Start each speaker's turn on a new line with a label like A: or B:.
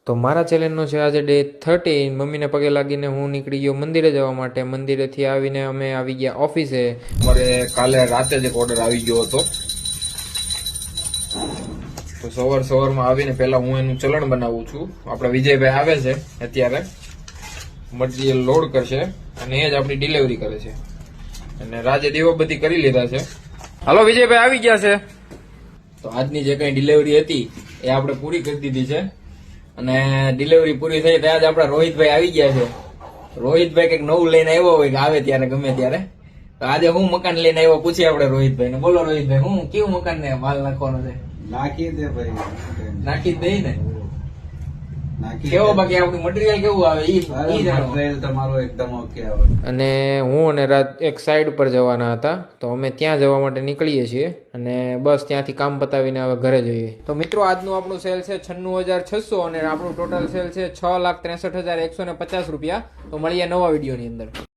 A: તો મારા ચેલેન્જનો છે આજે ડે 13। મમ્મીને પગે લાગીને હું નીકળી ગયો મંદિરે જવા માટે। મંદિરેથી આવીને અમે આવી ગયા ઓફિસે।
B: અમારે કાલે રાતે જ એક ઓર્ડર આવી ગયો હતો, તો સવારમાં આવીને પહેલા હું એનું ચલણ બનાવું છું। આપણા વિજયભાઈ આવે છે અત્યારે, મટીરિયલ લોડ કરશે અને એ જ આપણી ડિલિવરી કરે છે। અને રાજે દેવો બધી કરી લીધા છે। હાલો વિજયભાઈ આવી ગયા છે। તો આજની જે કઈ ડિલિવરી હતી એ આપણે પૂરી કરી દીધી છે અને ડિલિવરી પૂરી થઈ ત્યાં જ આપણા રોહિતભાઈ આવી ગયા છે। રોહિતભાઈ કઈક નવું લઈને આવ્યો હોય કે આવે ત્યારે ગમે ત્યારે, તો આજે હું મકાન લઈને આવ્યો પૂછીએ આપણે રોહિતભાઈ ને। બોલો રોહિતભાઈ, હું કેવું મકાન ને માલ નાખવાનો છે?
C: નાખી દે ભાઈ,
B: નાખી જ દઈ ને?
C: નાખી
B: કેવો બાકી આપણું મટીરિયલ કેવું આવે ઈ જાણો।
C: મટીરિયલ તમારું એકદમ ઓકે આવે।
A: અને હું અને રાજ એક સાઈડ પર જવાના હતા, તો અમે ત્યાં જવા માટે નીકળીએ છીએ અને બસ ત્યાંથી કામ પતાવીને હવે ઘરે જઈએ। તો મિત્રો આજનું આપણું સેલ છે 96,600 અને આપણું ટોટલ સેલ છે 6,63,150 રૂપિયા। તો મળીએ નવા વિડીયોની અંદર।